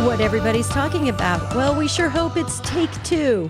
What everybody's talking about. Well, we sure hope it's Take Two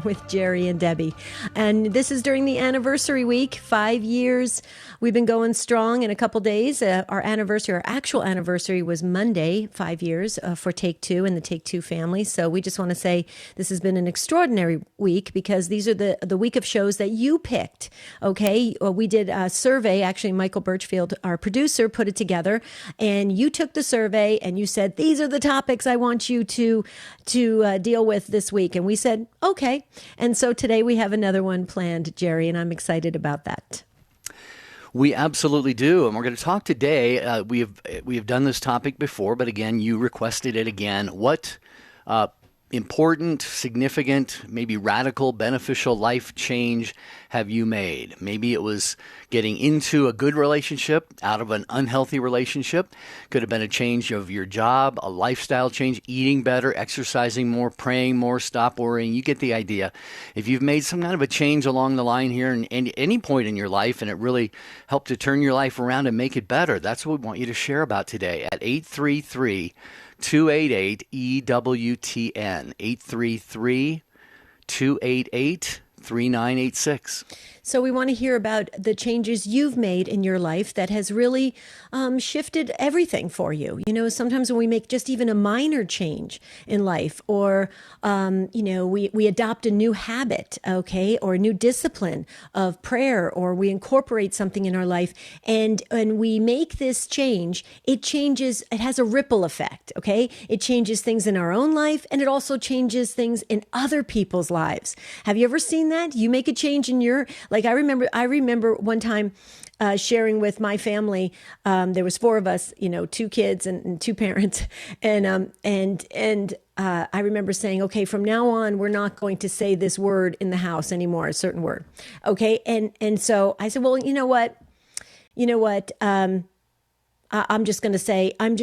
with Jerry and Debbie. And this is during the anniversary week, 5 years. We've been going strong in a couple days. Our actual anniversary was Monday, 5 years for Take Two and the Take Two family. So we just want to say this has been an extraordinary week because these are the week of shows that you picked. Okay. We did a survey. Actually, Michael Birchfield, our producer, put it together, and you took the survey and you said, these are the topics I want you to deal with this week. And we said, okay. And so today we have another one planned, Jerry, and I'm excited about that. We absolutely do. And we're going to talk today. We have done this topic before, but again, you requested it again. What important, significant, maybe radical, beneficial life change have you made? Maybe it was getting into a good relationship out of an unhealthy relationship. Could have been a change of your job, a lifestyle change, eating better, exercising more, praying more, stop worrying. You get the idea. If you've made some kind of a change along the line here in any point in your life and it really helped to turn your life around and make it better, that's what we want you to share about today at 833-288-EWTN, 833-288-3986. So we want to hear about the changes you've made in your life that has really shifted everything for you. You know, sometimes when we make just even a minor change in life or, we adopt a new habit, okay, or a new discipline of prayer, or we incorporate something in our life and we make this change, it has a ripple effect, okay? It changes things in our own life and it also changes things in other people's lives. Have you ever seen that? You make a change in I remember one time sharing with my family. There was 4 of us, 2 kids and 2 parents, and I remember saying, okay, from now on, we're not going to say this word in the house anymore, a certain word, okay? And so I said, well, you know what? I'm just going to say, I'll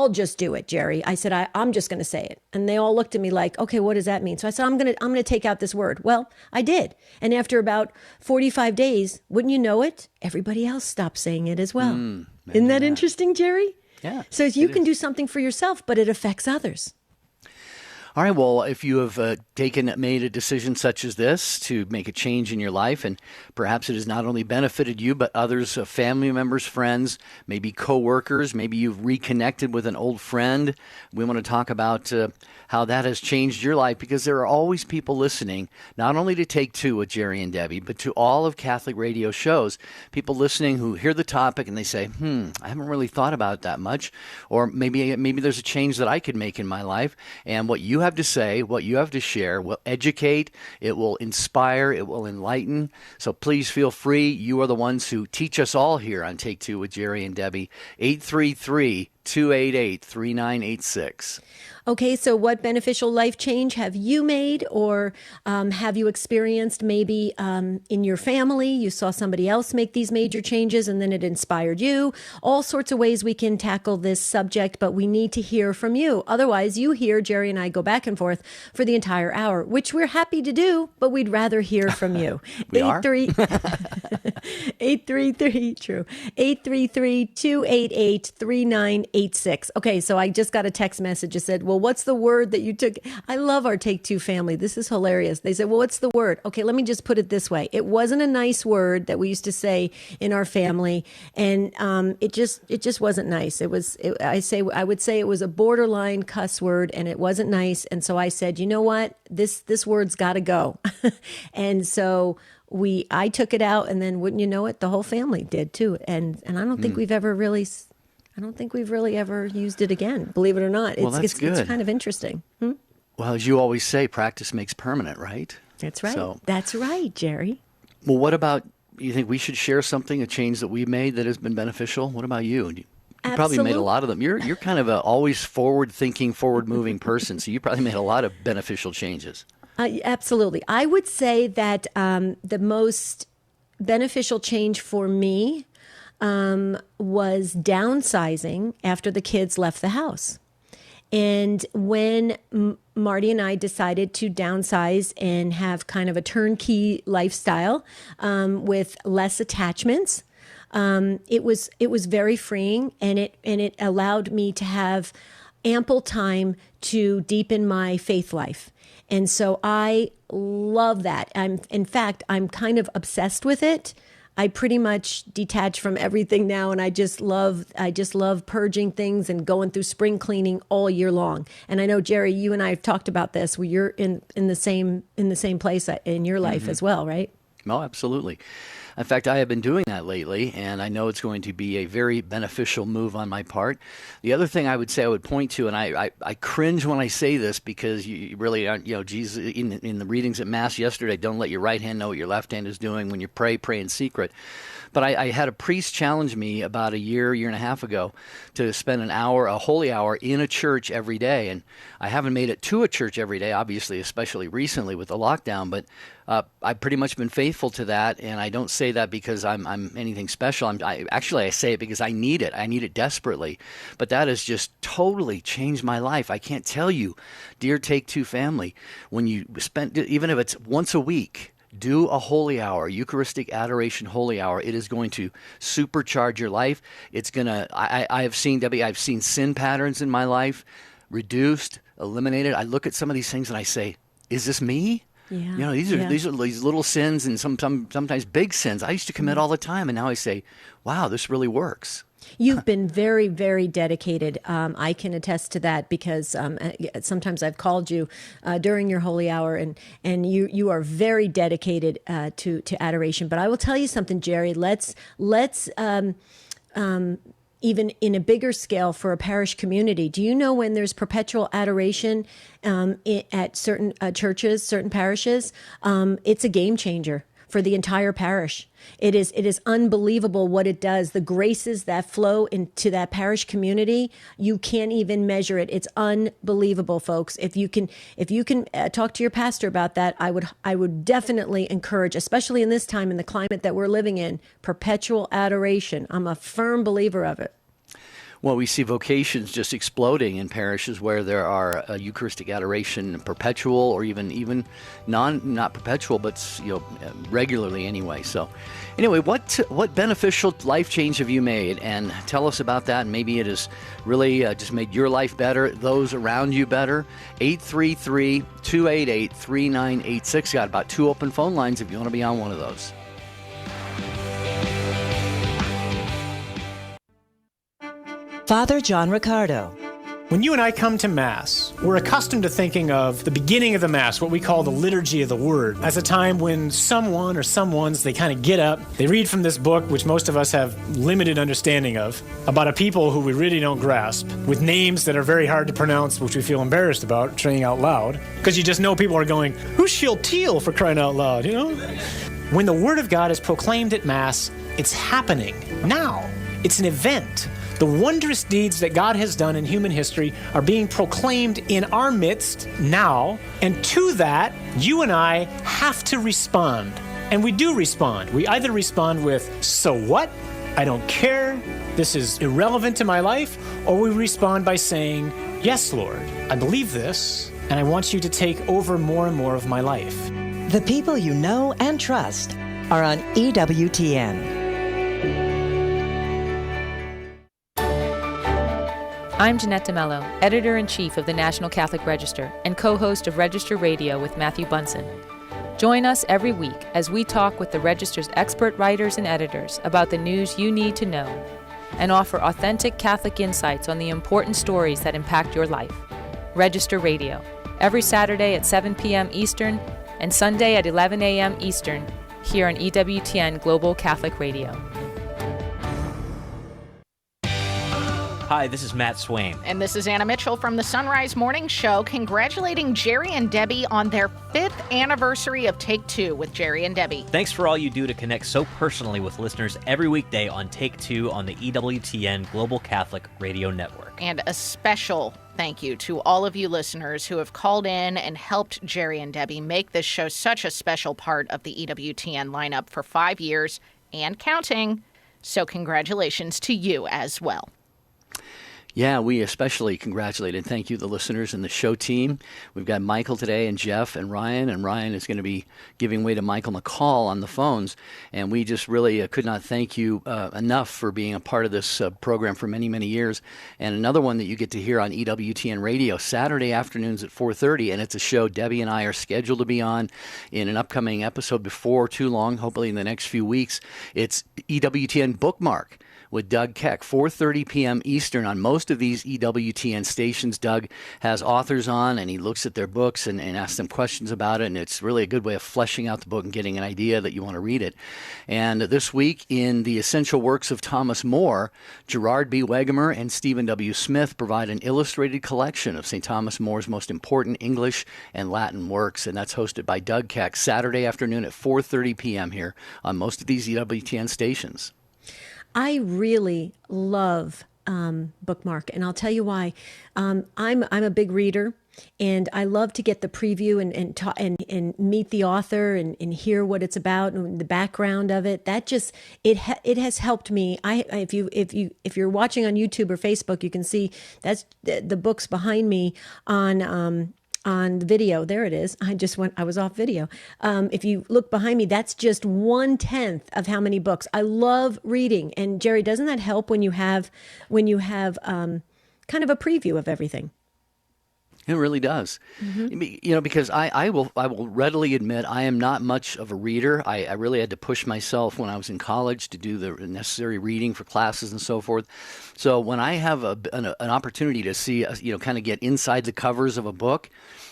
just do it, Jerry. I said, I'm just going to say it. And they all looked at me like, okay, what does that mean? So I said, I'm going to take out this word. Well, I did. And after about 45 days, wouldn't you know it? Everybody else stopped saying it as well. Isn't that interesting, Jerry? Yeah. So you can do something for yourself, but it affects others. All right, well, if you have made a decision such as this to make a change in your life, and perhaps it has not only benefited you, but others, family members, friends, maybe coworkers, maybe you've reconnected with an old friend, we want to talk about how that has changed your life, because there are always people listening, not only to Take Two with Jerry and Debbie, but to all of Catholic radio shows, people listening who hear the topic and they say, I haven't really thought about it that much, or maybe there's a change that I could make in my life, and what you have to say, what you have to share will educate, it will inspire, it will enlighten. So please feel free. You are the ones who teach us all here on Take Two with Jerry and Debbie. 833-288-3986. Okay, so what beneficial life change have you made, or have you experienced maybe in your family? You saw somebody else make these major changes and then it inspired you. All sorts of ways we can tackle this subject, but we need to hear from you. Otherwise, you hear Jerry and I go back and forth for the entire hour, which we're happy to do, but we'd rather hear from you. We are? 833-288-3986. Okay, so I just got a text message that said, well, what's the word that you took? I love our Take Two family. This is hilarious. They said, well, what's the word? Okay, let me just put it this way. It wasn't a nice word that we used to say in our family, and it just wasn't nice. I would say it was a borderline cuss word, and it wasn't nice. And so I said, you know what? This word's got to go. And so I took it out, and then wouldn't you know it, the whole family did too. And I don't think we've really ever used it again, believe it or not. It's kind of interesting. Well, as you always say, practice makes permanent, right? That's right. So, that's right, Jerry. Well, what about, you think we should share something, a change that we made that has been beneficial? What about you? You probably made a lot of them. You're kind of a always forward-thinking, forward-moving person, so you probably made a lot of beneficial changes. Absolutely. I would say that the most beneficial change for me was downsizing after the kids left the house. And when Marty and I decided to downsize and have kind of a turnkey lifestyle with less attachments, it was very freeing, and it allowed me to have ample time to deepen my faith life. And so I love that. In fact, I'm kind of obsessed with it. I pretty much detach from everything now, and I just love purging things and going through spring cleaning all year long. And I know, Jerry, you and I have talked about this. Where you're in the same place in your life as well, right? Oh, absolutely. In fact, I have been doing that lately, and I know it's going to be a very beneficial move on my part. The other thing I would point to, and I cringe when I say this because you really aren't, Jesus, in the readings at Mass yesterday, don't let your right hand know what your left hand is doing. When you pray in secret. But I had a priest challenge me about a year and a half ago to spend a holy hour in a church every day. And I haven't made it to a church every day, obviously, especially recently with the lockdown. But I've pretty much been faithful to that. And I don't say that because I'm anything special. I say it because I need it. I need it desperately. But that has just totally changed my life. I can't tell you, dear Take Two family, when you spend, even if it's once a week, do a holy hour, Eucharistic adoration holy hour. It is going to supercharge your life. It's going to, I have seen, Debbie, I've seen sin patterns in my life reduced, eliminated. I look at some of these things and I say, is this me? Yeah. These are these little sins and sometimes big sins I used to commit all the time. And now I say, wow, this really works. You've been very, very dedicated. I can attest to that because sometimes I've called you during your holy hour, and you are very dedicated to adoration. But I will tell you something, Jerry. Let's even in a bigger scale for a parish community. Do you know when there's perpetual adoration at certain churches, certain parishes? It's a game changer for the entire parish. It is unbelievable what it does. The graces that flow into that parish community, you can't even measure it. It's unbelievable, folks. If you can talk to your pastor about that, I would definitely encourage, especially in this time, in the climate that we're living in, perpetual adoration. I'm a firm believer of it. Well, we see vocations just exploding in parishes where there are Eucharistic adoration perpetual, or even not perpetual, but regularly anyway. So, anyway, what beneficial life change have you made? And tell us about that. And maybe it has really just made your life better, those around you better. 833-288-3986. Got about 2 open phone lines if you want to be on one of those. Father John Riccardo. When you and I come to Mass, we're accustomed to thinking of the beginning of the Mass, what we call the liturgy of the Word, as a time when someone or someones, they kind of get up, they read from this book, which most of us have limited understanding of, about a people who we really don't grasp, with names that are very hard to pronounce, which we feel embarrassed about saying out loud, because you just know people are going, who's Shealtiel, for crying out loud, When the Word of God is proclaimed at Mass, it's happening now. It's an event. The wondrous deeds that God has done in human history are being proclaimed in our midst now, and to that, you and I have to respond. And we do respond. We either respond with, so what? I don't care. This is irrelevant to my life. Or we respond by saying, yes, Lord, I believe this, and I want you to take over more and more of my life. The people you know and trust are on EWTN. I'm Jeanette DeMello, Editor-in-Chief of the National Catholic Register and co-host of Register Radio with Matthew Bunson. Join us every week as we talk with the Register's expert writers and editors about the news you need to know and offer authentic Catholic insights on the important stories that impact your life. Register Radio, every Saturday at 7 p.m. Eastern and Sunday at 11 a.m. Eastern, here on EWTN Global Catholic Radio. Hi, this is Matt Swain. And this is Anna Mitchell from the Sunrise Morning Show, congratulating Jerry and Debbie on their 5th anniversary of Take Two with Jerry and Debbie. Thanks for all you do to connect so personally with listeners every weekday on Take Two on the EWTN Global Catholic Radio Network. And a special thank you to all of you listeners who have called in and helped Jerry and Debbie make this show such a special part of the EWTN lineup for 5 years and counting. So congratulations to you as well. Yeah, we especially congratulate and thank you, the listeners and the show team. We've got Michael today and Jeff and Ryan is going to be giving way to Michael McCall on the phones. And we just really could not thank you enough for being a part of this program for many, many years. And another one that you get to hear on EWTN Radio Saturday afternoons at 4:30, and it's a show Debbie and I are scheduled to be on in an upcoming episode before too long, hopefully in the next few weeks. It's EWTN Bookmark with Doug Keck, 4:30 p.m. Eastern on most of these EWTN stations. Doug has authors on, and he looks at their books and asks them questions about it, and it's really a good way of fleshing out the book and getting an idea that you want to read it. And this week, in the essential works of Thomas More, Gerard B. Wegemer and Stephen W. Smith provide an illustrated collection of St. Thomas More's most important English and Latin works, and that's hosted by Doug Keck Saturday afternoon at 4:30 p.m. here on most of these EWTN stations. I really love Bookmark, and I'll tell you why. I'm a big reader, and I love to get the preview and meet the author and hear what it's about and the background of it. That just it has helped me. If you're watching on YouTube or Facebook, you can see that's the books behind me on the video. There it is. I was off video. If you look behind me, that's just 1/10 of how many books. I love reading. And Jerry, doesn't that help when you have kind of a preview of everything? It really does. Mm-hmm. Because I will readily admit I am not much of a reader. I really had to push myself when I was in college to do the necessary reading for classes and so forth. So when I have an opportunity to see, kind of get inside the covers of a book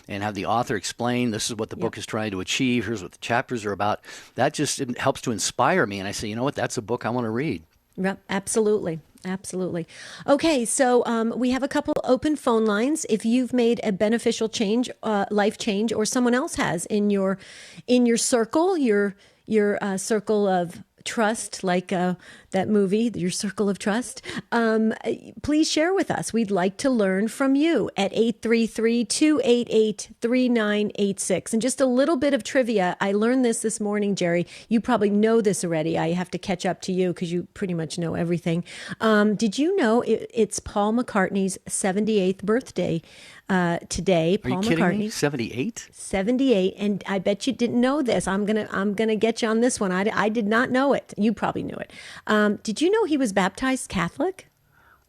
and have the author explain this is what the book is trying to achieve, here's what the chapters are about, that just helps to inspire me. And I say, you know what, that's a book I want to read. Yep, absolutely. Absolutely. Okay, so we have a couple open phone lines. If you've made a beneficial change, life change, or someone else has in your circle, your circle of trust, like that movie, Your Circle of Trust, please share with us. We'd like to learn from you at 833-288-3986. And just a little bit of trivia. I learned this morning, Jerry. You probably know this already. I have to catch up to you because you pretty much know everything. Did you know it's Paul McCartney's 78th birthday today? Are you kidding me? 78? 78, and I bet you didn't know this. I'm gonna get you on this one. I did not know it. You probably knew it. Did you know he was baptized Catholic?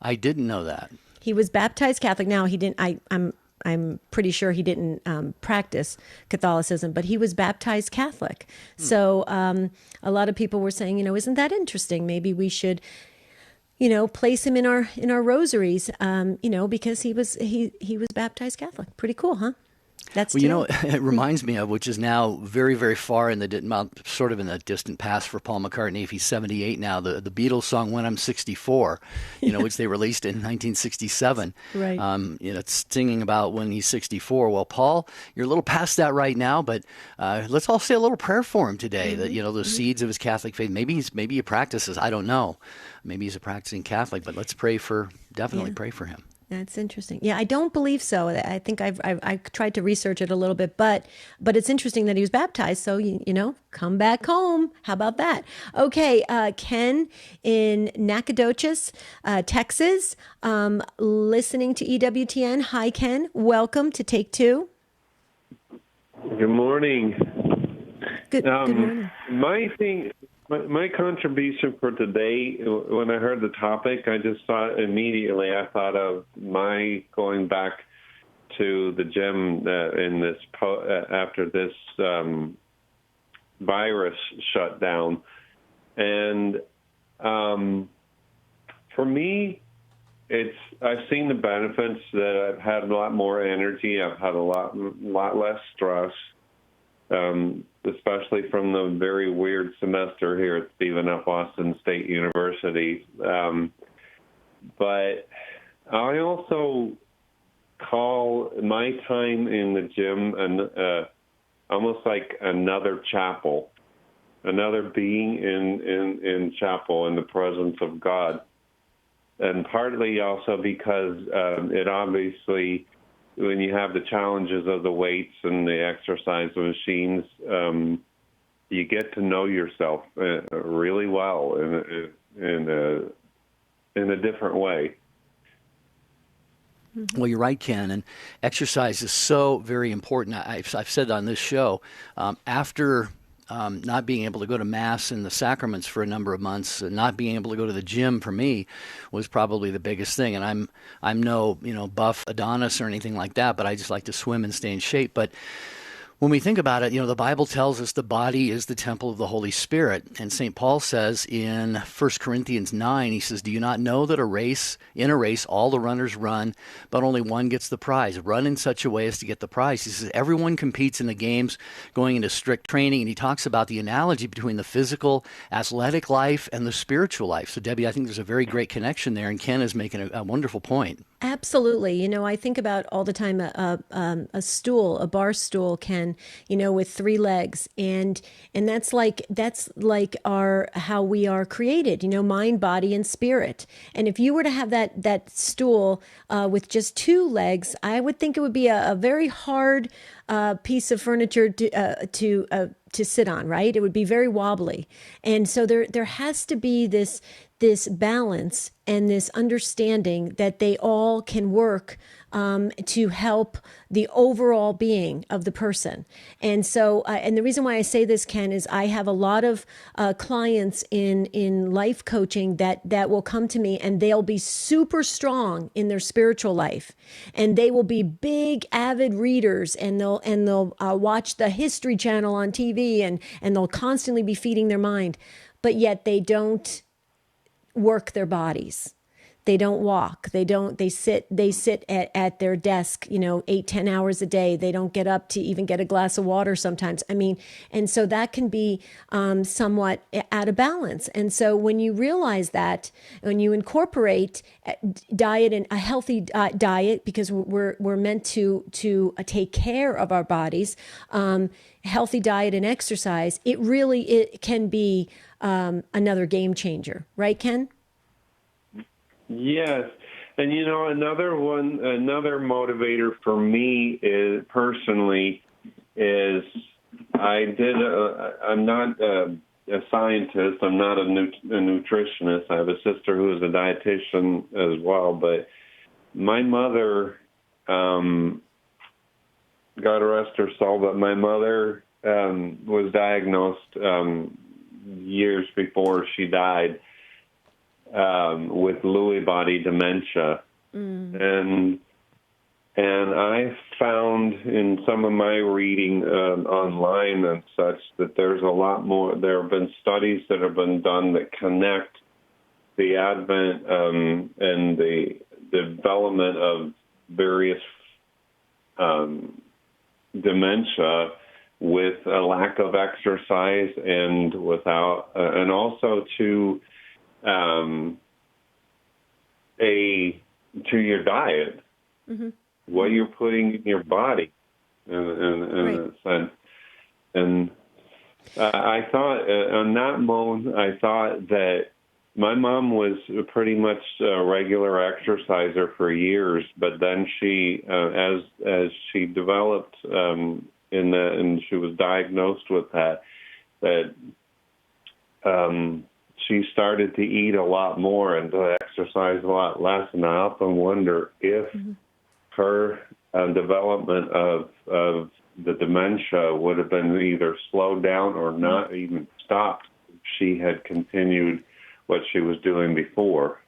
I didn't know that. He was baptized Catholic. Now he didn't. I'm pretty sure he didn't practice Catholicism, but he was baptized Catholic. So a lot of people were saying, isn't that interesting? Maybe we should, place him in our rosaries, because he was baptized Catholic. Pretty cool, huh? That's it reminds me of, which is now very, very far in the sort of in the distant past for Paul McCartney. If he's 78 now, the Beatles song "When I'm 64," which they released in 1967. Right. It's singing about when he's 64. Well, Paul, you're a little past that right now, but let's all say a little prayer for him today. That the seeds of his Catholic faith. Maybe he practices. I don't know. Maybe he's a practicing Catholic, but let's pray for him. That's interesting. Yeah, I don't believe so. I think I tried to research it a little bit, but it's interesting that he was baptized. So, come back home. How about that? Okay, Ken in Nacogdoches, Texas, listening to EWTN. Hi, Ken. Welcome to Take Two. Good morning. Good morning. My contribution for today, when I heard the topic, I just thought of my going back to the gym after this virus shut down. And for me, I've seen the benefits that I've had a lot more energy. I've had a lot less stress. Especially from the very weird semester here at Stephen F. Austin State University. But I also call my time in the gym almost like another chapel, another being in chapel in the presence of God. And partly also because it obviously, when you have the challenges of the weights and the exercise machines, you get to know yourself really well in a different way. Well, you're right, Ken, and exercise is so very important. I've said on this show, after not being able to go to Mass and the sacraments for a number of months, not being able to go to the gym for me was probably the biggest thing. And I'm no buff Adonis or anything like that, but I just like to swim and stay in shape. But when we think about it, the Bible tells us the body is the temple of the Holy Spirit. And St. Paul says in 1 Corinthians 9, he says, "Do you not know that in a race, all the runners run, but only one gets the prize? Run in such a way as to get the prize." He says, everyone competes in the games going into strict training. And he talks about the analogy between the physical, athletic life and the spiritual life. So, Debbie, I think there's a very great connection there. And Ken is making a wonderful point. Absolutely. I think about all the time a bar stool, Ken, with 3 legs, and that's like how we are created, mind, body, and spirit. And if you were to have that stool with just 2 legs, I would think it would be a very hard piece of furniture to sit on, right? It would be very wobbly. And so there has to be this balance and this understanding that they all can work to help the overall being of the person. And so, and the reason why I say this, Ken, is I have a lot of clients in life coaching that will come to me, and they'll be super strong in their spiritual life, and they will be big avid readers, and they'll watch the History Channel on TV, and they'll constantly be feeding their mind, but yet they don't work their bodies. They don't walk. They sit at their desk, 8-10 hours a day. They don't get up to even get a glass of water sometimes. And so that can be somewhat out of balance. And so when you realize that, when you incorporate diet and a healthy diet, because we're meant to take care of our bodies, healthy diet and exercise, it can be another game changer, right, Ken? Yes. And another motivator for me is I'm not a scientist, I'm not a nutritionist. I have a sister who is a dietitian as well, but my mother, God rest her soul, but my mother was diagnosed years before she died with Lewy body dementia. And I found in some of my reading online and such that there's a lot more. There have been studies that have been done that connect the advent and the development of various dementia with a lack of exercise and without, and also to your diet, what you're putting in your body, in a sense. And I thought on that mode, I thought that my mom was pretty much a regular exerciser for years, but then she, as she developed and she was diagnosed with that she started to eat a lot more and to exercise a lot less. And I often wonder if her development of the dementia would have been either slowed down or not even stopped if she had continued what she was doing before.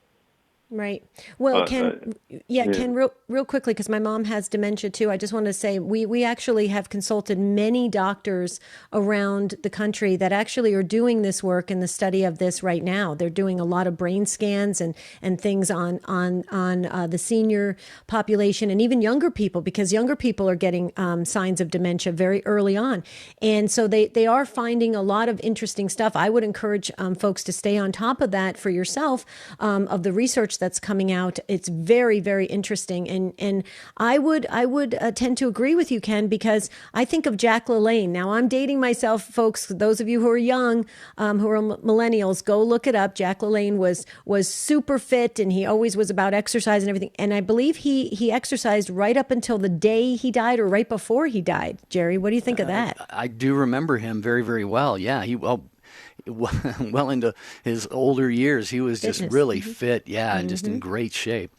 Right. Well, Ken, Ken, real quickly, because my mom has dementia too. I just want to say we actually have consulted many doctors around the country that actually are doing this work and the study of this right now. They're doing a lot of brain scans and things on the senior population and even younger people, because younger people are getting signs of dementia very early on. And so they are finding a lot of interesting stuff. I would encourage folks to stay on top of that for yourself, of the research that's coming out. It's very, very interesting. And I would tend to agree with you, Ken, because I think of Jack LaLanne. Now, I'm dating myself, folks. Those of you who are young, who are millennials, go look it up. Jack LaLanne was super fit, and he always was about exercise and everything. And I believe he exercised right up until the day he died or right before he died. Jerry, what do you think of that? I do remember him very, very well. Yeah, well into his older years, he was just really fit, and just in great shape.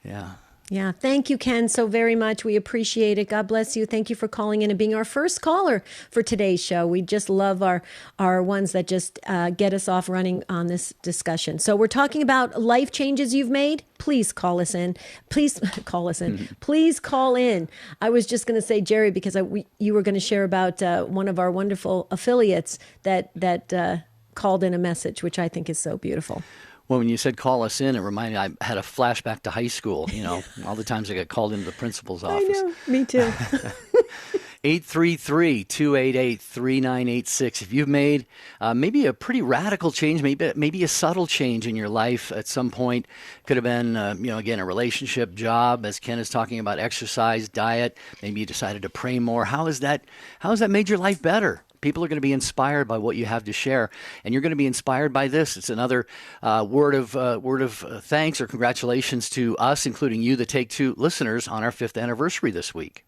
Yeah. Yeah. Thank you, Ken, so very much. We appreciate it. God bless you. Thank you for calling in and being our first caller for today's show. We just love our ones that just get us off running on this discussion. So we're talking about life changes you've made. Please call us in. Please call us in. Please call in. I was just going to say, Jerry, because you were going to share about one of our wonderful affiliates that called in a message, which I think is so beautiful. Well, when you said call us in, it reminded me, I had a flashback to high school, all the times I got called into the principal's office. I know, me too. 833-288-3986. If you've made maybe a pretty radical change, maybe a subtle change in your life at some point, could have been, again, a relationship, job, as Ken is talking about, exercise, diet, maybe you decided to pray more. How has that made your life better? People are going to be inspired by what you have to share, and you're going to be inspired by this. It's another word of thanks or congratulations to us, including you, the Take Two listeners, on our 5th anniversary this week.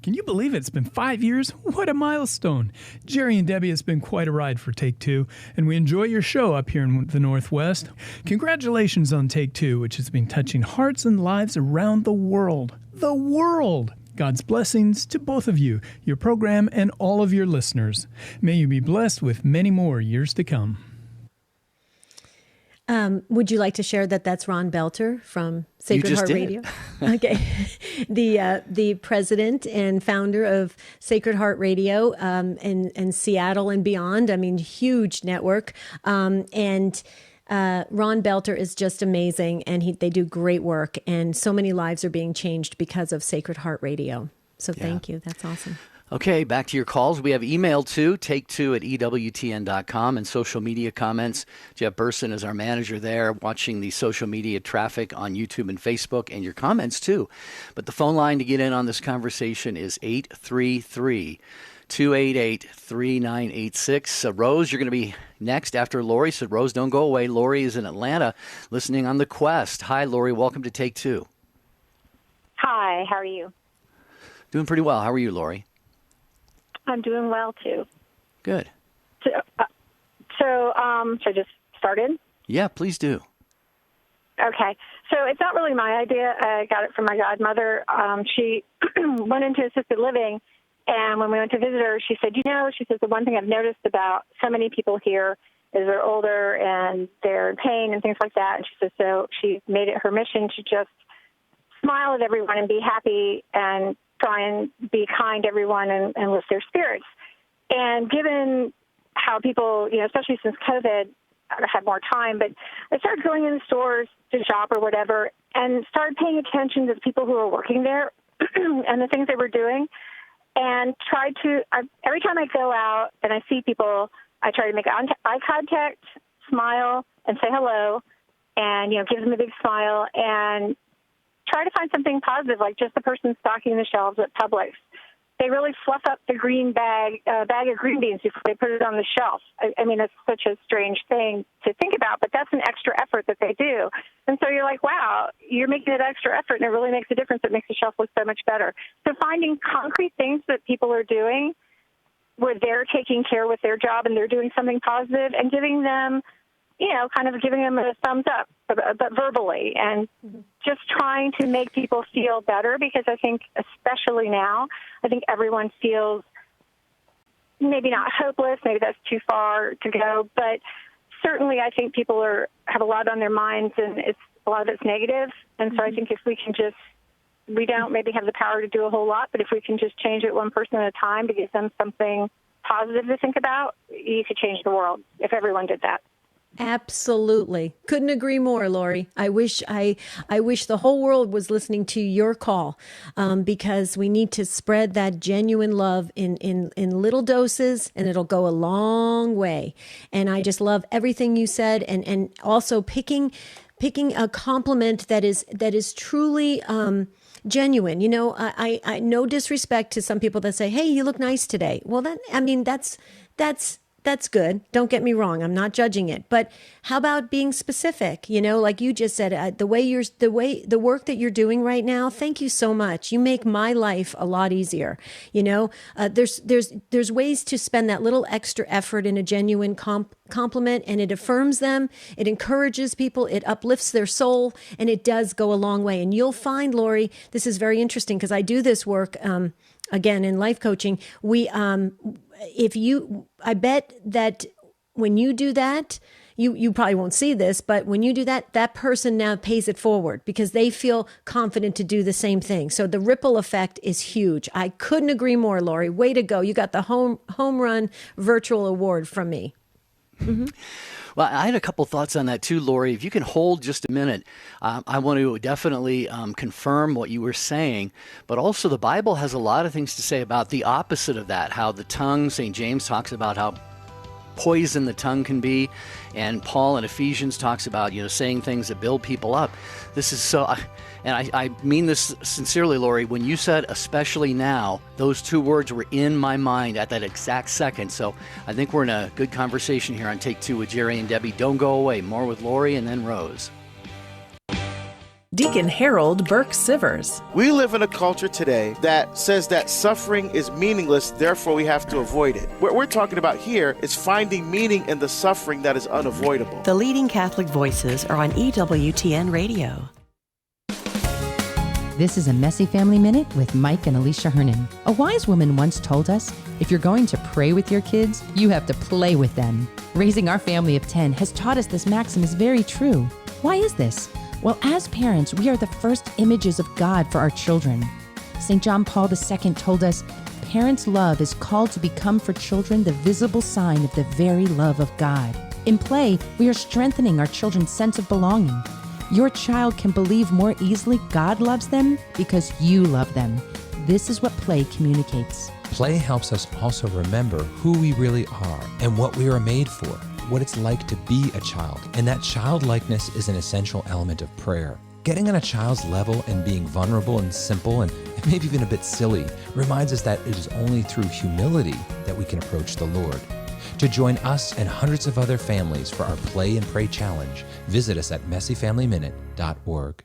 Can you believe it? It's been 5 years? What a milestone. Jerry and Debbie, it's been quite a ride for Take Two, and we enjoy your show up here in the Northwest. Congratulations on Take Two, which has been touching hearts and lives around the world. The world! God's blessings to both of you, your program, and all of your listeners. May you be blessed with many more years to come. Would you like to share that's Ron Belter from Sacred Heart Radio? Okay. The president and founder of Sacred Heart Radio in Seattle and beyond. I mean, huge network. Ron Belter is just amazing, and they do great work, and so many lives are being changed because of Sacred Heart Radio. So thank you. That's awesome. Okay, back to your calls. We have email too, take2@EWTN.com, and social media comments. Jeff Burson is our manager there, watching the social media traffic on YouTube and Facebook, and your comments too. But the phone line to get in on this conversation is 833-288-3986. Rose, you're going to be next after Lori. So Rose, don't go away. Lori is in Atlanta listening on the Quest. Hi, Lori. Welcome to Take Two. Hi, how are you? Doing pretty well. How are you, Lori? I'm doing well, too. Good. So should I just start in? Yeah, please do. Okay. So it's not really my idea. I got it from my godmother. She went into assisted living, and when we went to visit her, she said, she says, the one thing I've noticed about so many people here is they're older and they're in pain and things like that. And she says, so she made it her mission to just smile at everyone and be happy and try and be kind to everyone and lift their spirits. And given how people, especially since COVID, I had more time, but I started going in the stores to shop or whatever and started paying attention to the people who were working there and the things they were doing, and every time I go out and I see people, I try to make eye contact, smile, and say hello, and, give them a big smile, and try to find something positive, like just the person stocking the shelves at Publix. They really fluff up the green bag of green beans before they put it on the shelf. I mean, it's such a strange thing to think about, but that's an extra effort that they do. And so you're like, wow, you're making that extra effort, and it really makes a difference. It makes the shelf look so much better. So finding concrete things that people are doing where they're taking care with their job and they're doing something positive, and giving them, kind of giving them a thumbs up, but verbally, and just trying to make people feel better, because I think, especially now, I think everyone feels maybe not hopeless, maybe that's too far to go, but certainly I think people have a lot on their minds, and a lot of it's negative. And so I think if we can we don't maybe have the power to do a whole lot, but if we can just change it one person at a time to give them something positive to think about, you could change the world if everyone did that. Absolutely. Couldn't agree more, Lori. I wish the whole world was listening to your call, because we need to spread that genuine love in little doses, and it'll go a long way. And I just love everything you said, and also picking a compliment that is truly genuine. I no disrespect to some people that say, "Hey, you look nice today." Well, that's that's good. Don't get me wrong. I'm not judging it. But how about being specific? Like you just said, the work that you're doing right now, thank you so much. You make my life a lot easier. There's ways to spend that little extra effort in a genuine compliment, and it affirms them, it encourages people, it uplifts their soul, and it does go a long way. And you'll find, Lori, this is very interesting because I do this work, again, in life coaching. I bet that when you do that, you probably won't see this, but when you do that, that person now pays it forward because they feel confident to do the same thing. So the ripple effect is huge. I couldn't agree more, Lori. Way to go. You got the home run virtual award from me. Mm-hmm. Well, I had a couple thoughts on that too, Lori. If you can hold just a minute, I want to definitely confirm what you were saying, but also the Bible has a lot of things to say about the opposite of that, how the tongue, St. James talks about how poison the tongue can be, and Paul in Ephesians talks about, saying things that build people up. This is so, and I mean this sincerely, Lori, when you said especially now, those two words were in my mind at that exact second. So I think we're in a good conversation here on Take Two with Jerry and Debbie. Don't go away. More with Lori and then Rose. Deacon Harold Burke-Sivers. We live in a culture today that says that suffering is meaningless, therefore we have to avoid it. What we're talking about here is finding meaning in the suffering that is unavoidable. The leading Catholic voices are on EWTN Radio. This is a Messy Family Minute with Mike and Alicia Hernan. A wise woman once told us, if you're going to pray with your kids, you have to play with them. Raising our family of 10 has taught us this maxim is very true. Why is this? Well, as parents, we are the first images of God for our children. St. John Paul II told us, parents' love is called to become for children the visible sign of the very love of God. In play, we are strengthening our children's sense of belonging. Your child can believe more easily God loves them because you love them. This is what play communicates. Play helps us also remember who we really are and what we are made for, what it's like to be a child. And that childlikeness is an essential element of prayer. Getting on a child's level and being vulnerable and simple and maybe even a bit silly reminds us that it is only through humility that we can approach the Lord. To join us and hundreds of other families for our Play and Pray Challenge, visit us at messyfamilyminute.org.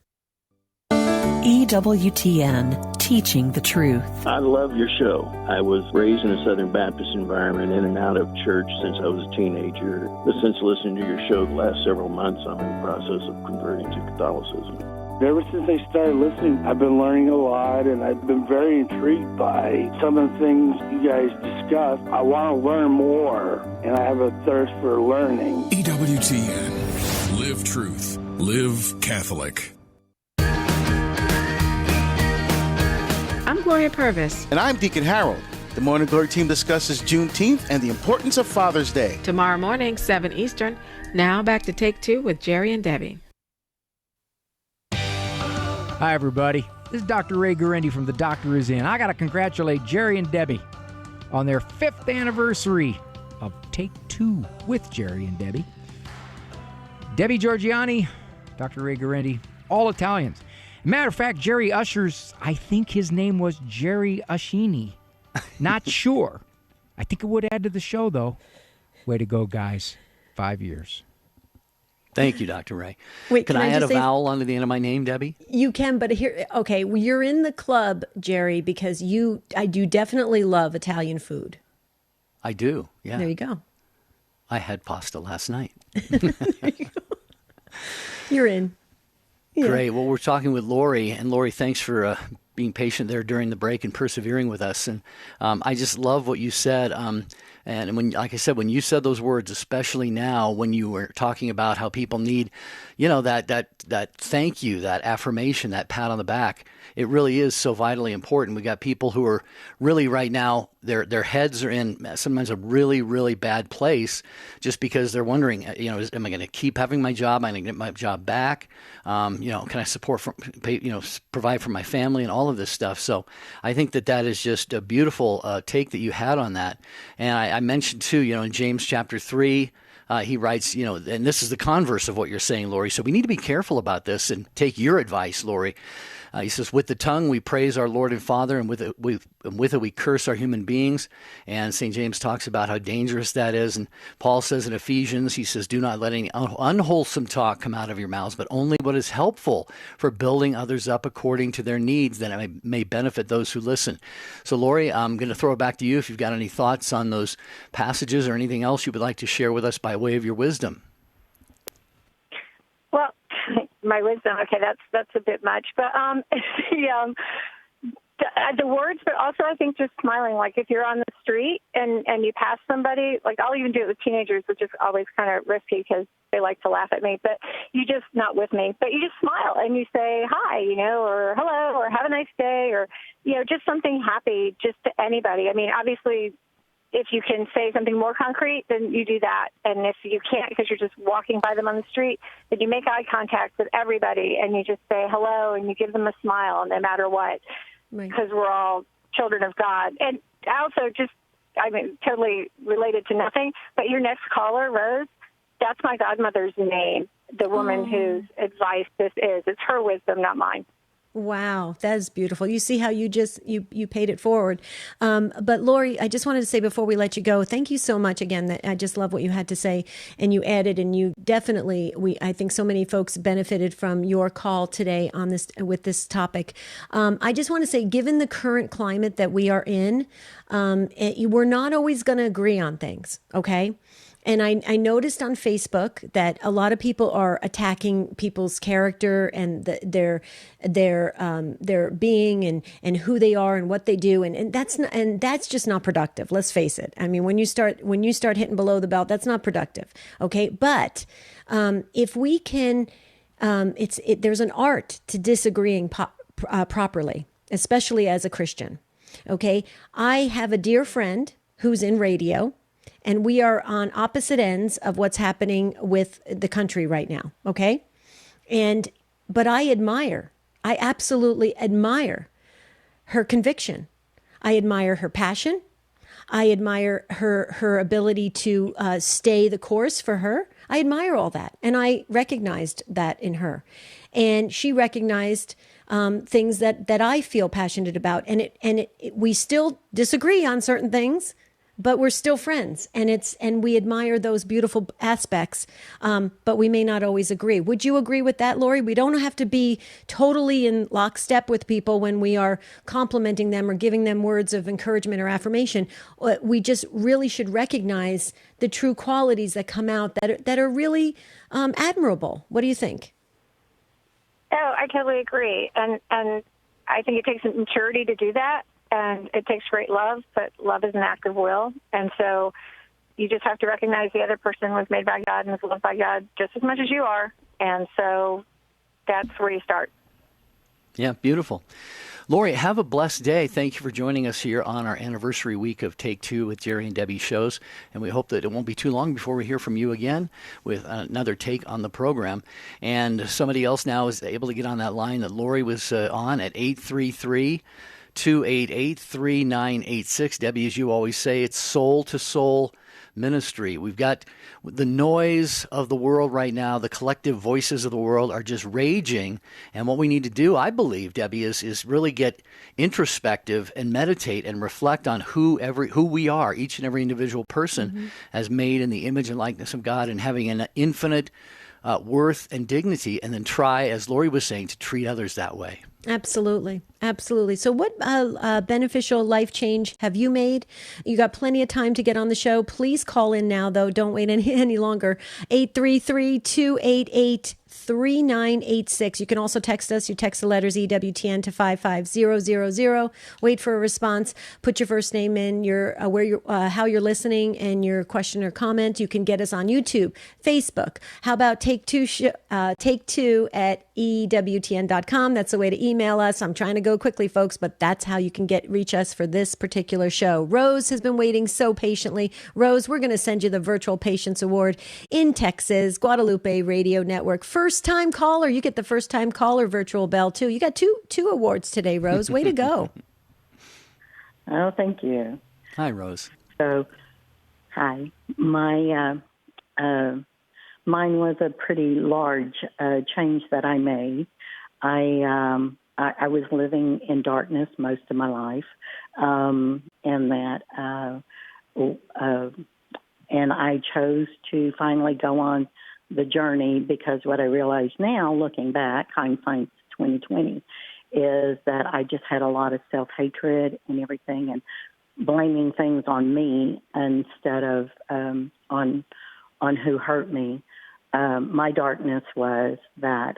EWTN, teaching the truth. I love your show. I was raised in a Southern Baptist environment, in and out of church since I was a teenager. But since listening to your show the last several months, I'm in the process of converting to Catholicism. Ever since I started listening, I've been learning a lot, and I've been very intrigued by some of the things you guys discuss. I want to learn more, and I have a thirst for learning. EWTN. Live truth. Live Catholic. I'm Gloria Purvis. And I'm Deacon Harold. The Morning Glory team discusses Juneteenth and the importance of Father's Day. Tomorrow morning, 7 Eastern. Now back to Take Two with Jerry and Debbie. Hi, everybody. This is Dr. Ray Guarendi from The Doctor Is In. I got to congratulate Jerry and Debbie on their 5th anniversary of Take Two with Jerry and Debbie. Debbie Georgiani, Dr. Ray Guarendi, all Italians. Matter of fact, Jerry Usher's, I think his name was Jerry Ushini. Not sure. I think it would add to the show, though. Way to go, guys. 5 years. Thank you, Dr. Ray. Wait, can I add a vowel onto the end of my name, Debbie? You can, but here, okay, well, you're in the club, Jerry, because I do definitely love Italian food. I do, yeah. There you go. I had pasta last night. There you go. You're in. Yeah. Great. Well, we're talking with Lori, and Lori, thanks for being patient there during the break and persevering with us. And I just love what you said. And when, like I said, when you said those words, especially now when you were talking about how people need, that thank you, that affirmation, that pat on the back, it really is so vitally important. We got people who are really right now, their heads are in sometimes a really, really bad place just because they're wondering, am I going to keep having my job? Am I going to get my job back? Can I provide for my family and all of this stuff? So I think that is just a beautiful take that you had on that. And I mentioned too, in James chapter 3, he writes, and this is the converse of what you're saying, Lori. So we need to be careful about this and take your advice, Lori. He says, with the tongue we praise our Lord and Father, and with it we curse our human beings. And St. James talks about how dangerous that is. And Paul says in Ephesians, he says, do not let any unwholesome talk come out of your mouths, but only what is helpful for building others up according to their needs, that it may benefit those who listen. So, Lori, I'm going to throw it back to you if you've got any thoughts on those passages or anything else you would like to share with us by way of your wisdom. Well, my wisdom. Okay, that's a bit much, but the words, but also I think just smiling. Like if you're on the street and you pass somebody, like I'll even do it with teenagers, which is always kind of risky because they like to laugh at me. But you just not with me, but you just smile and you say hi, or hello, or have a nice day, or just something happy, just to anybody. I mean, obviously, if you can say something more concrete, then you do that. And if you can't because you're just walking by them on the street, then you make eye contact with everybody and you just say hello and you give them a smile no matter what, because we're all children of God. And also totally related to nothing, but your next caller, Rose, that's my godmother's name, the woman whose advice this is. It's her wisdom, not mine. Wow, that is beautiful. You see how you paid it forward. But Lori, I just wanted to say before we let you go, thank you so much again. I just love what you had to say, and you added, and you definitely, I think so many folks benefited from your call today on this with this topic. I just want to say, given the current climate that we are in, we're not always going to agree on things. Okay. And I noticed on Facebook that a lot of people are attacking people's character and their being and who they are and what they do, and that's just not productive. Let's face it. I mean, when you start hitting below the belt, that's not productive. Okay, but if we can, there's an art to disagreeing properly, especially as a Christian. Okay, I have a dear friend who's in radio. And we are on opposite ends of what's happening with the country right now, okay? But I absolutely admire her conviction. I admire her passion. I admire her ability to stay the course for her. I admire all that. And I recognized that in her. And she recognized things that I feel passionate about. And we still disagree on certain things, but we're still friends, and we admire those beautiful aspects, but we may not always agree. Would you agree with that, Lori? We don't have to be totally in lockstep with people when we are complimenting them or giving them words of encouragement or affirmation. We just really should recognize the true qualities that come out that are really admirable. What do you think? Oh, I totally agree, and I think it takes some maturity to do that. And it takes great love, but love is an act of will. And so you just have to recognize the other person was made by God and is loved by God just as much as you are. And so that's where you start. Yeah, beautiful. Lori, have a blessed day. Thank you for joining us here on our anniversary week of Take Two with Jerry and Debbie shows. And we hope that it won't be too long before we hear from you again with another take on the program. And somebody else now is able to get on that line that Lori was on at 833-288-3986. Debbie, as you always say, it's soul-to-soul ministry. We've got the noise of the world right now. The collective voices of the world are just raging. And what we need to do, I believe, Debbie, is really get introspective and meditate and reflect on who we are, each and every individual person as made in the image and likeness of God, and having an infinite worth and dignity, and then try, as Lori was saying, to treat others that way. Absolutely. Absolutely. So what beneficial life change have you made? You got plenty of time to get on the show. Please call in now, though. Don't wait any longer. 833-288-3986. You can also text us. You text the letters EWTN to 55000. Wait for a response. Put your first name in, how you're listening, and your question or comment. You can get us on YouTube, Facebook. How about Take Two at EWTN.com. That's the way to email us. I'm trying to go quickly, folks, but that's how you can reach us for this particular show. Rose has been waiting so patiently. Rose, we're going to send you the Virtual Patience Award in Texas, Guadalupe Radio Network. First time caller. You get the first time caller virtual bell too. You got two awards today, Rose. Way to go. Oh, thank you. Hi, Rose. So, hi. My mine was a pretty large change that I made. I was living in darkness most of my life, and I chose to finally go on the journey, because what I realize now, looking back, hindsight's 2020, is that I just had a lot of self-hatred and everything, and blaming things on me instead of on who hurt me. My darkness was that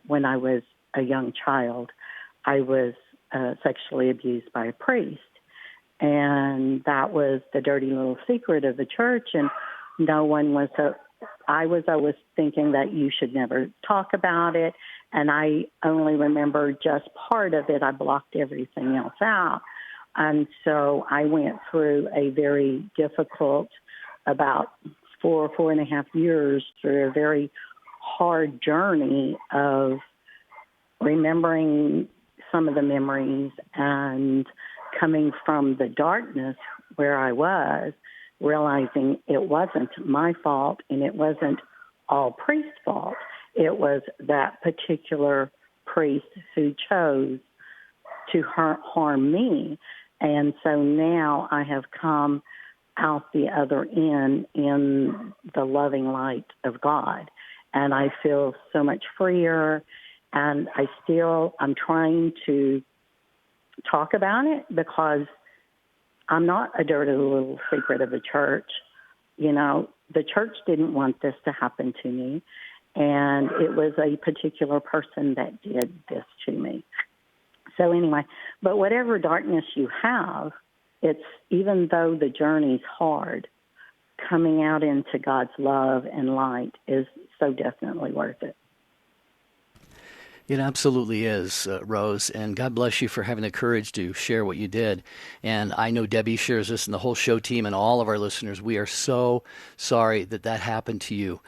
when I was a young child, I was sexually abused by a priest. And that was the dirty little secret of the church. And no one was, I was always thinking that you should never talk about it. And I only remember just part of it. I blocked everything else out. And so I went through a very difficult, about 4.5 years, through a very hard journey of remembering some of the memories and coming from the darkness where I was, realizing it wasn't my fault and it wasn't all priest's fault. It was that particular priest who chose to harm me. And so now I have come out the other end in the loving light of God. And I feel so much freer. And I'm trying to talk about it, because I'm not a dirty little secret of the church. You know, the church didn't want this to happen to me. And it was a particular person that did this to me. So anyway, but whatever darkness you have, it's, even though the journey's hard, coming out into God's love and light is so definitely worth it. It absolutely is, Rose, and God bless you for having the courage to share what you did. And I know Debbie shares this, and the whole show team and all of our listeners. We are so sorry that happened to you.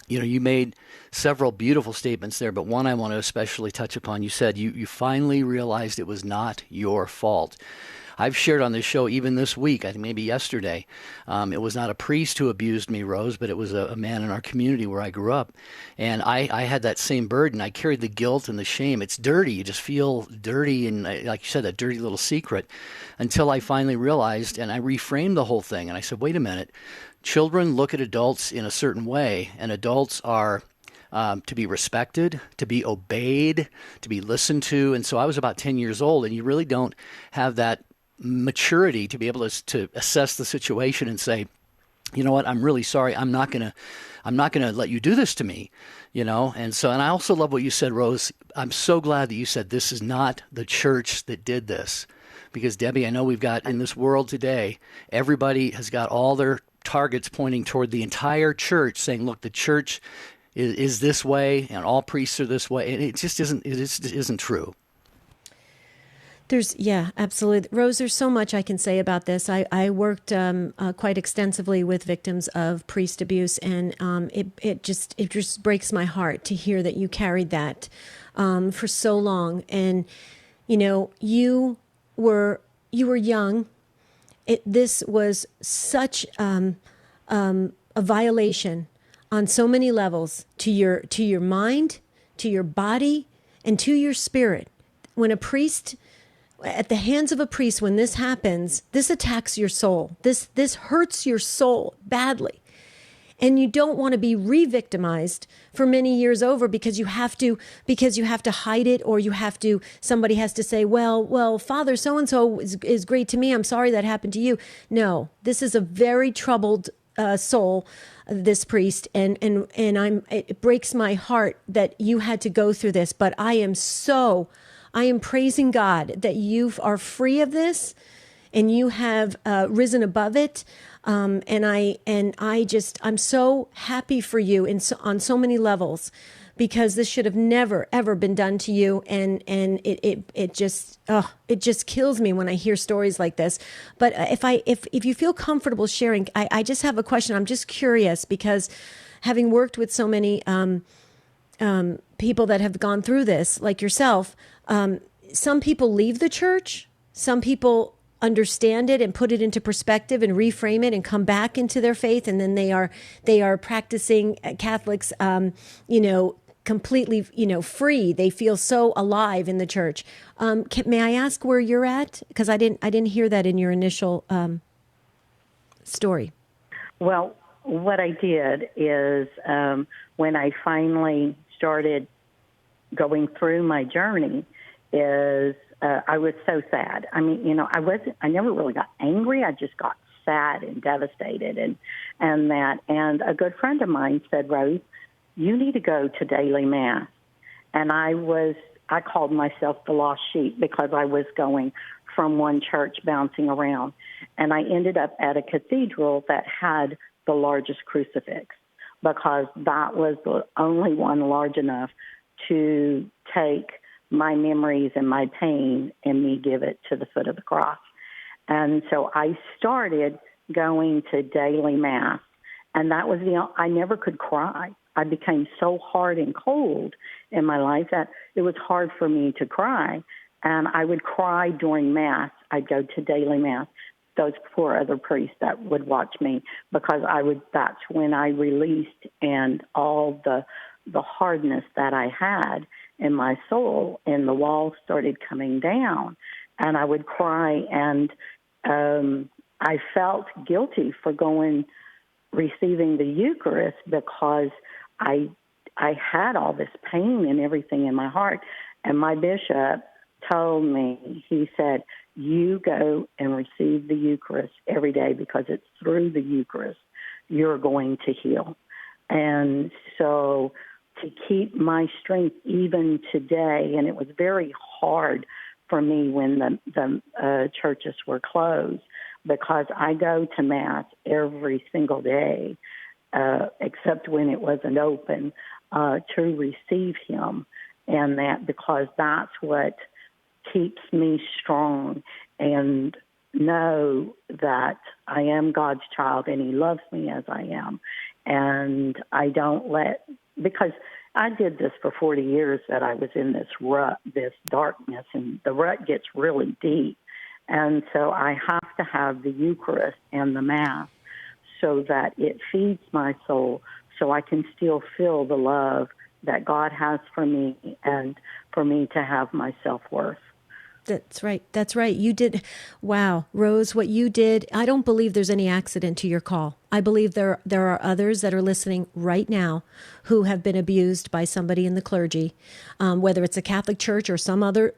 You made several beautiful statements there, but one I want to especially touch upon. You said you finally realized it was not your fault. I've shared on this show even this week, I think maybe yesterday, it was not a priest who abused me, Rose, but it was a man in our community where I grew up. And I had that same burden. I carried the guilt and the shame. It's dirty. You just feel dirty, and like you said, that dirty little secret, until I finally realized, and I reframed the whole thing. And I said, wait a minute. Children look at adults in a certain way, and adults are to be respected, to be obeyed, to be listened to. And so I was about 10 years old, and you really don't have that maturity to be able to assess the situation and say, you know what, I'm really sorry. I'm not gonna let you do this to me, And I also love what you said, Rose. I'm so glad that you said this is not the church that did this, because Debbie, I know we've got in this world today, everybody has got all their targets pointing toward the entire church, saying, look, the church is this way and all priests are this way. And it just isn't true. Yeah, absolutely. Rose, there's so much I can say about this. I worked quite extensively with victims of priest abuse, and it just breaks my heart to hear that you carried that for so long. And you were young. This was such a violation on so many levels to your mind, to your body, and to your spirit. When a priest, at the hands of a priest, when this happens, this attacks your soul. This hurts your soul badly. And you don't want to be re-victimized for many years over because you have to hide it, or somebody has to say, well, Father so-and-so is great to me. I'm sorry that happened to you. No, this is a very troubled soul, this priest, and it breaks my heart that you had to go through this, but I am praising God that you are free of this and you have risen above it. I'm so happy for you on so many levels, because this should have never, ever been done to you. And it just kills me when I hear stories like this. But if you feel comfortable sharing, I just have a question. I'm just curious, because having worked with so many people that have gone through this, like yourself, some people leave the church. Some people understand it and put it into perspective and reframe it and come back into their faith, and then they are practicing Catholics, completely, free. They feel so alive in the church. May I ask where you're at? Because I didn't hear that in your initial story. Well, what I did is when I finally started going through my journey is I was so sad. I mean, I never really got angry. I just got sad and devastated and a good friend of mine said, Rose, you need to go to daily mass. And I called myself the lost sheep because I was going from one church bouncing around. And I ended up at a cathedral that had the largest crucifix because that was the only one large enough to take my memories and my pain and me give it to the foot of the cross. And so I started going to daily mass. And that was I never could cry. I became so hard and cold in my life that it was hard for me to cry. And I would cry during Mass. I'd go to daily Mass. Those poor other priests that would watch me because that's when I released and all the hardness that I had in my soul and the walls started coming down. And I would cry and I felt guilty for receiving the Eucharist because I had all this pain and everything in my heart. And my bishop told me, he said, you go and receive the Eucharist every day because it's through the Eucharist you're going to heal. And so to keep my strength even today, and it was very hard for me when the churches were closed because I go to Mass every single day, except when it wasn't open, to receive him. And that because that's what keeps me strong and know that I am God's child and he loves me as I am. And I don't because I did this for 40 years that I was in this rut, this darkness, and the rut gets really deep. And so I have to have the Eucharist and the Mass so that it feeds my soul so I can still feel the love that God has for me and for me to have my self-worth. That's right. That's right. You did. Wow. Rose, what you did, I don't believe there's any accident to your call. I believe there are others that are listening right now who have been abused by somebody in the clergy, whether it's a Catholic church or some other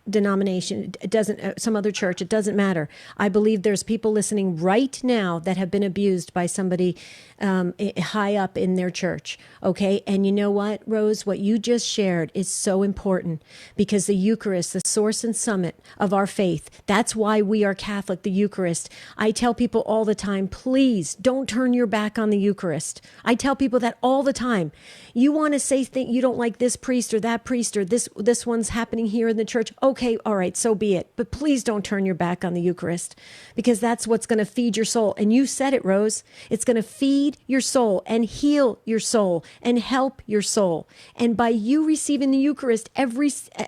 denomination. It doesn't, some other church, it doesn't matter. I believe there's people listening right now that have been abused by somebody high up in their church. Okay. And you know what, Rose, what you just shared is so important because the Eucharist, the source and summit of our faith, that's why we are Catholic, the Eucharist. I tell people all the time, please don't turn your back on the Eucharist. I tell people that all the time. You want to say you don't like this priest or that priest or this one's happening here in the church. Okay, all right, so be it. But please don't turn your back on the Eucharist because that's what's going to feed your soul. And you said it, Rose. It's going to feed your soul and heal your soul and help your soul. And by you receiving the Eucharist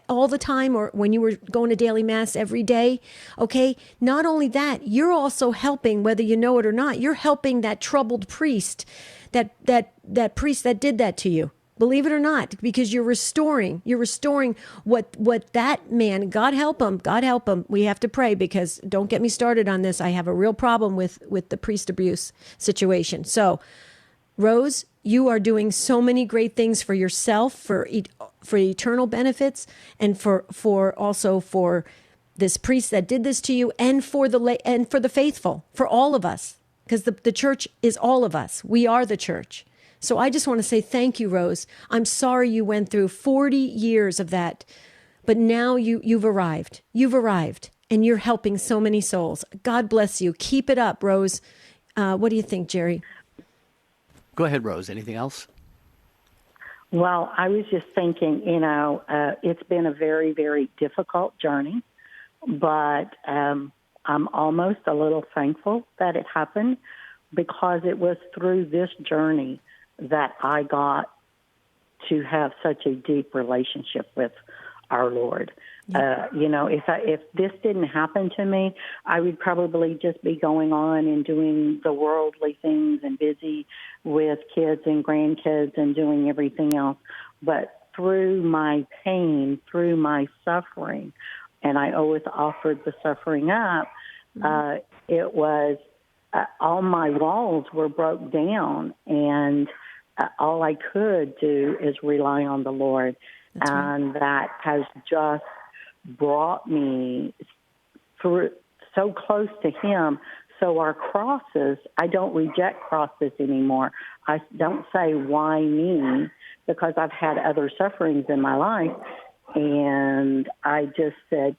all the time or when you were going to daily Mass every day, okay, not only that, you're also helping, whether you know it or not, you're helping that troubled priest, that priest that did that to you. Believe it or not, because you're restoring what that man, God help him. We have to pray because don't get me started on this. I have a real problem with the priest abuse situation. So, Rose, you are doing so many great things for yourself, for eternal benefits, and for also for this priest that did this to you, and for the faithful, for all of us, because the church is all of us. We are the church. So I just want to say thank you, Rose. I'm sorry you went through 40 years of that, but now you've arrived. You've arrived, and you're helping so many souls. God bless you. Keep it up, Rose. What do you think, Jerry? Go ahead, Rose. Anything else? Well, I was just thinking, it's been a very, very difficult journey, but I'm almost a little thankful that it happened because it was through this journey that I got to have such a deep relationship with our Lord. If this didn't happen to me, I would probably just be going on and doing the worldly things and busy with kids and grandkids and doing everything else. But through my pain, through my suffering, and I always offered the suffering up, it was all my walls were broke down, and all I could do is rely on the Lord. That's and right. That has just brought me through so close to Him. So our crosses, I don't reject crosses anymore. I don't say, why me? Because I've had other sufferings in my life. And I just said,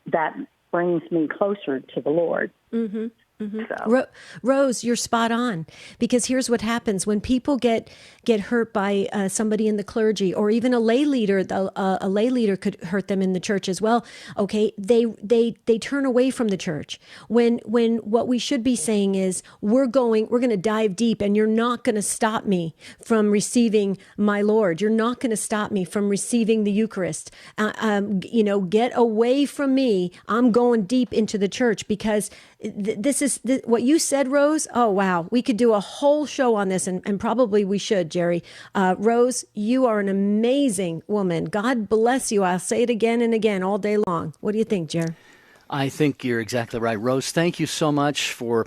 that brings me closer to the Lord. Mm-hmm. Mm-hmm. Rose, you're spot on, because here's what happens when people get hurt by somebody in the clergy, or even a lay leader. A lay leader could hurt them in the church as well. Okay, they turn away from the church. When what we should be saying is, we're going to dive deep, and you're not going to stop me from receiving my Lord. You're not going to stop me from receiving the Eucharist. Get away from me. I'm going deep into the church, because this is what you said, Rose. Oh, wow. We could do a whole show on this, and probably we should, Jerry. Rose, you are an amazing woman. God bless you. I'll say it again and again all day long. What do you think, Jerry? I think you're exactly right. Rose, thank you so much for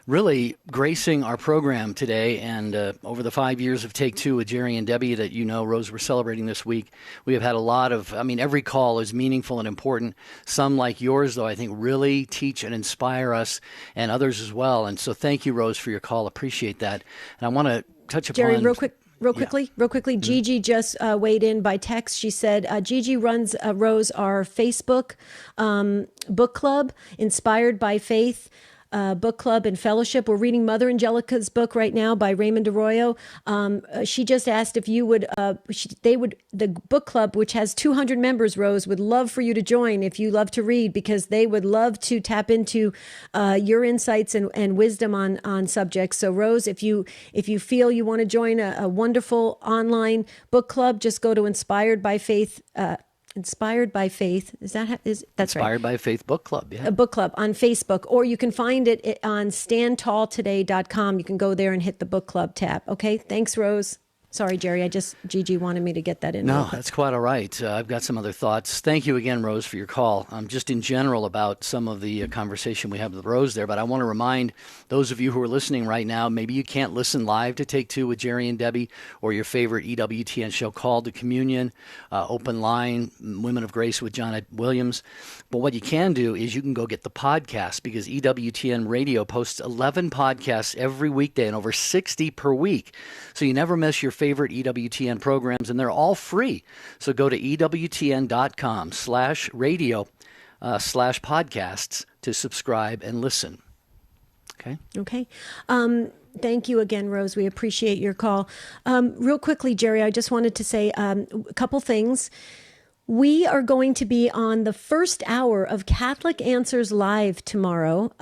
really gracing our program today. And over the 5 years of Take Two with Jerry and Debbie that Rose, we're celebrating this week, we have had a lot of, every call is meaningful and important. Some like yours, though, I think really teach and inspire us, and others as well. And so thank you, Rose, for your call. Appreciate that. And I want to touch upon... Jerry, real quickly, Gigi just weighed in by text. She said, Gigi runs, Rose, our Facebook book club, Inspired by Faith. Book club and fellowship. We're reading Mother Angelica's book right now by Raymond Arroyo. She just asked if you would, the book club, which has 200 members, Rose, would love for you to join if you love to read, because they would love to tap into your insights and wisdom on subjects. So Rose, if you feel you want to join a wonderful online book club, just go to Inspired by Faith. Inspired by Faith. That's right. Inspired by Faith Book Club. Yeah. A book club on Facebook, or you can find it on standtalltoday.com. You can go there and hit the book club tab. Okay. Thanks, Rose. Sorry, Jerry. Gigi wanted me to get that in. No, that's quite all right. I've got some other thoughts. Thank you again, Rose, for your call. Just in general about some of the conversation we have with Rose there, but I want to remind those of you who are listening right now, maybe you can't listen live to Take Two with Jerry and Debbie, or your favorite EWTN show, Called to Communion, Open Line, Women of Grace with John Williams. But what you can do is you can go get the podcast, because EWTN Radio posts 11 podcasts every weekday and over 60 per week. So you never miss your favorite EWTN programs, and they're all free. So go to EWTN.com/radio/podcasts to subscribe and listen. Okay. Thank you again, Rose. We appreciate your call. Real quickly, Jerry, I just wanted to say a couple things. We are going to be on the first hour of Catholic Answers Live tomorrow.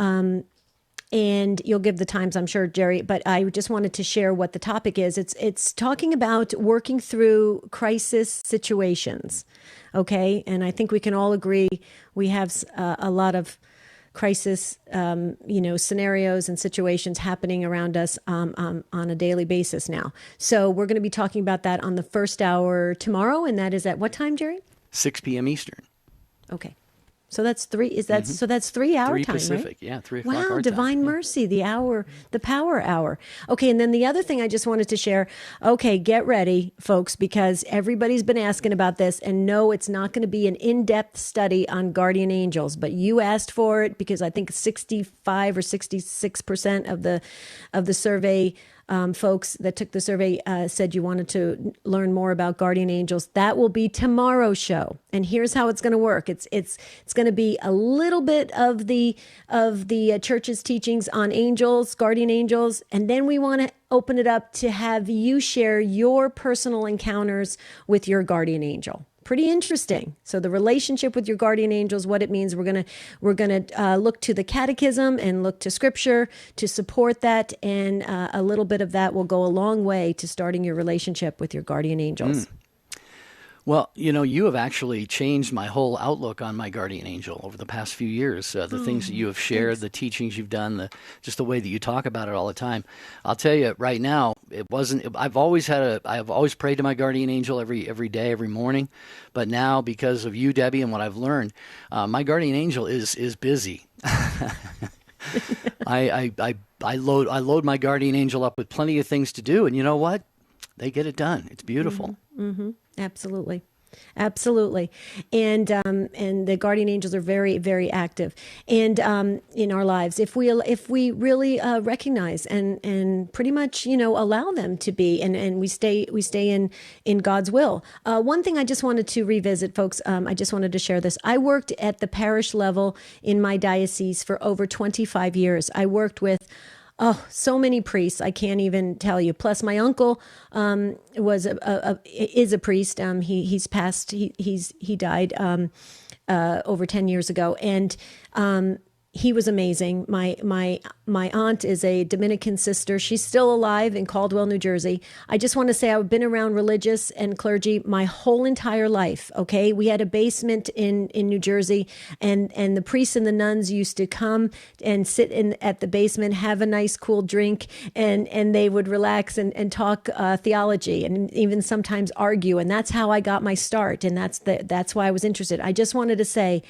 And you'll give the times, I'm sure, Jerry, but I just wanted to share what the topic is. It's talking about working through crisis situations, okay? And I think we can all agree we have a lot of crisis, scenarios and situations happening around us on a daily basis now. So we're going to be talking about that on the first hour tomorrow, and that is at what time, Jerry? 6 p.m. Eastern. Okay. So that's 3. So that's 3 hour 3 time, Pacific, right? Yeah, 3 o'clock. Wow, our divine time. mercy, the hour, the power hour. Okay, and then the other thing I just wanted to share. Okay, get ready, folks, because everybody's been asking about this, and no, it's not going to be an in-depth study on guardian angels, but you asked for it because I think 65 or 66% of the survey. Folks that took the survey said you wanted to learn more about guardian angels. That will be tomorrow's show, and here's how it's going to work. It's going to be a little bit of the church's teachings on angels, guardian angels, and then we want to open it up to have you share your personal encounters with your guardian angel. Pretty interesting. So the relationship with your guardian angels, what it means, we're gonna look to the catechism and look to scripture to support that, and a little bit of that will go a long way to starting your relationship with your guardian angels. Well, you have actually changed my whole outlook on my guardian angel over the past few years. The things that you have shared, the teachings you've done, just the way that you talk about it all the time. I'll tell you right now, I've always prayed to my guardian angel every day, every morning. But now, because of you, Debbie, and what I've learned, my guardian angel is busy. I load my guardian angel up with plenty of things to do, and you know what? They get it done. It's beautiful. Mm-hmm. Absolutely. And the guardian angels are very, very active and in our lives. If we really recognize and pretty much allow them to be, and we stay in God's will. One thing I just wanted to revisit, folks. I just wanted to share this. I worked at the parish level in my diocese for over 25 years. I worked with so many priests, I can't even tell you. Plus, my uncle is a priest. He's passed. He died over 10 years ago, and he was amazing. My aunt is a Dominican sister. She's still alive in Caldwell, New Jersey. I just want to say I've been around religious and clergy my whole entire life. Okay, we had a basement in New Jersey, and the priests and the nuns used to come and sit at the basement, have a nice cool drink, and they would relax and talk theology and even sometimes argue. And that's how I got my start, and that's why I was interested. I just wanted to say.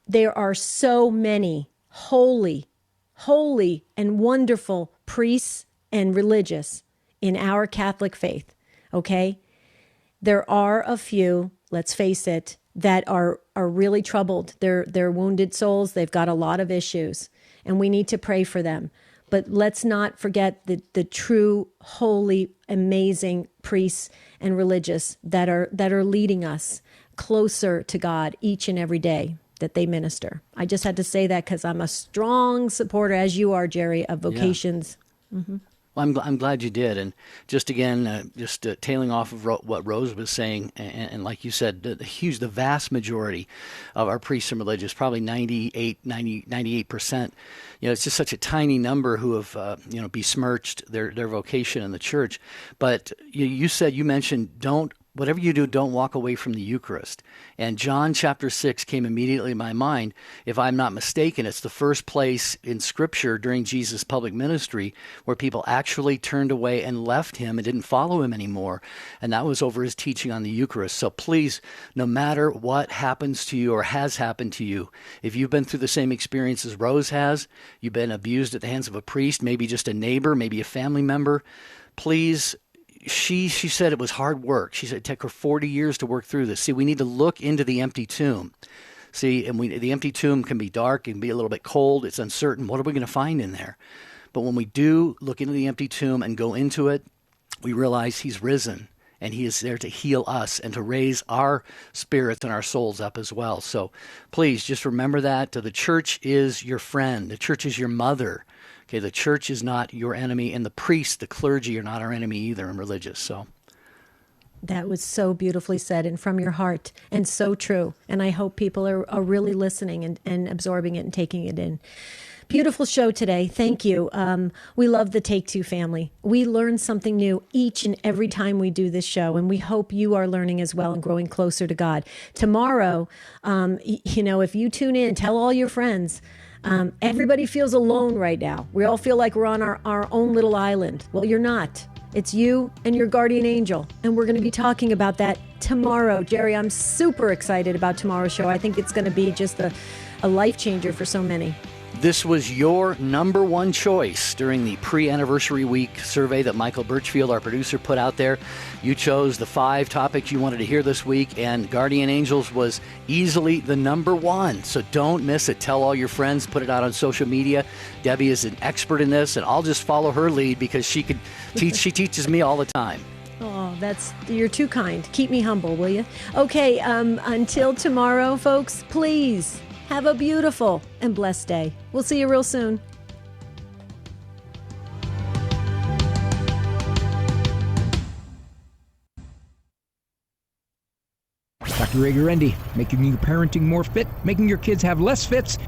There are so many holy and wonderful priests and religious in our Catholic faith, okay? There are a few, let's face it, that are really troubled. They're wounded souls. They've got a lot of issues, and we need to pray for them. But let's not forget the true, holy, amazing priests and religious that are leading us closer to God each and every day that they minister. I just had to say that because I'm a strong supporter, as you are, Jerry, of vocations. Yeah. Mm-hmm. Well, I'm glad you did. And just again, tailing off of what Rose was saying, and like you said, the vast majority of our priests and religious, probably 98%, it's just such a tiny number who have, besmirched their vocation in the church. But you mentioned, whatever you do, don't walk away from the Eucharist. And John chapter 6 came immediately in my mind. If I'm not mistaken, it's the first place in Scripture during Jesus' public ministry where people actually turned away and left him and didn't follow him anymore. And that was over his teaching on the Eucharist. So please, no matter what happens to you or has happened to you, if you've been through the same experience as Rose has, you've been abused at the hands of a priest, maybe just a neighbor, maybe a family member, please. She said it was hard work. She said it took her 40 years to work through this. See, we need to look into the empty tomb. See, and the empty tomb can be dark, it can be a little bit cold, it's uncertain. What are we going to find in there? But when we do look into the empty tomb and go into it, we realize he's risen, and he is there to heal us and to raise our spirits and our souls up as well. So please just remember that. The church is your friend. The church is your mother. Okay, the church is not your enemy, and the priests, the clergy, are not our enemy either in religious. So that was so beautifully said and from your heart, and so true. And I hope people are really listening and absorbing it and taking it in. Beautiful show today. Thank you. We love the Take Two family. We learn something new each and every time we do this show, and we hope you are learning as well and growing closer to God. Tomorrow, if you tune in, tell all your friends. Everybody feels alone right now. We all feel like we're on our own little island. Well, you're not. It's you and your guardian angel. And we're going to be talking about that tomorrow. Jerry, I'm super excited about tomorrow's show. I think it's going to be just a life changer for so many. This was your number one choice during the pre-anniversary week survey that Michael Birchfield, our producer, put out there. You chose the 5 topics you wanted to hear this week, and Guardian Angels was easily the number one. So don't miss it. Tell all your friends, put it out on social media. Debbie is an expert in this, and I'll just follow her lead because she could teach. She teaches me all the time. Oh, you're too kind. Keep me humble, will you? Okay, until tomorrow, folks, please have a beautiful and blessed day. We'll see you real soon. Dr. Ray Guarendi, making your parenting more fit, making your kids have less fits,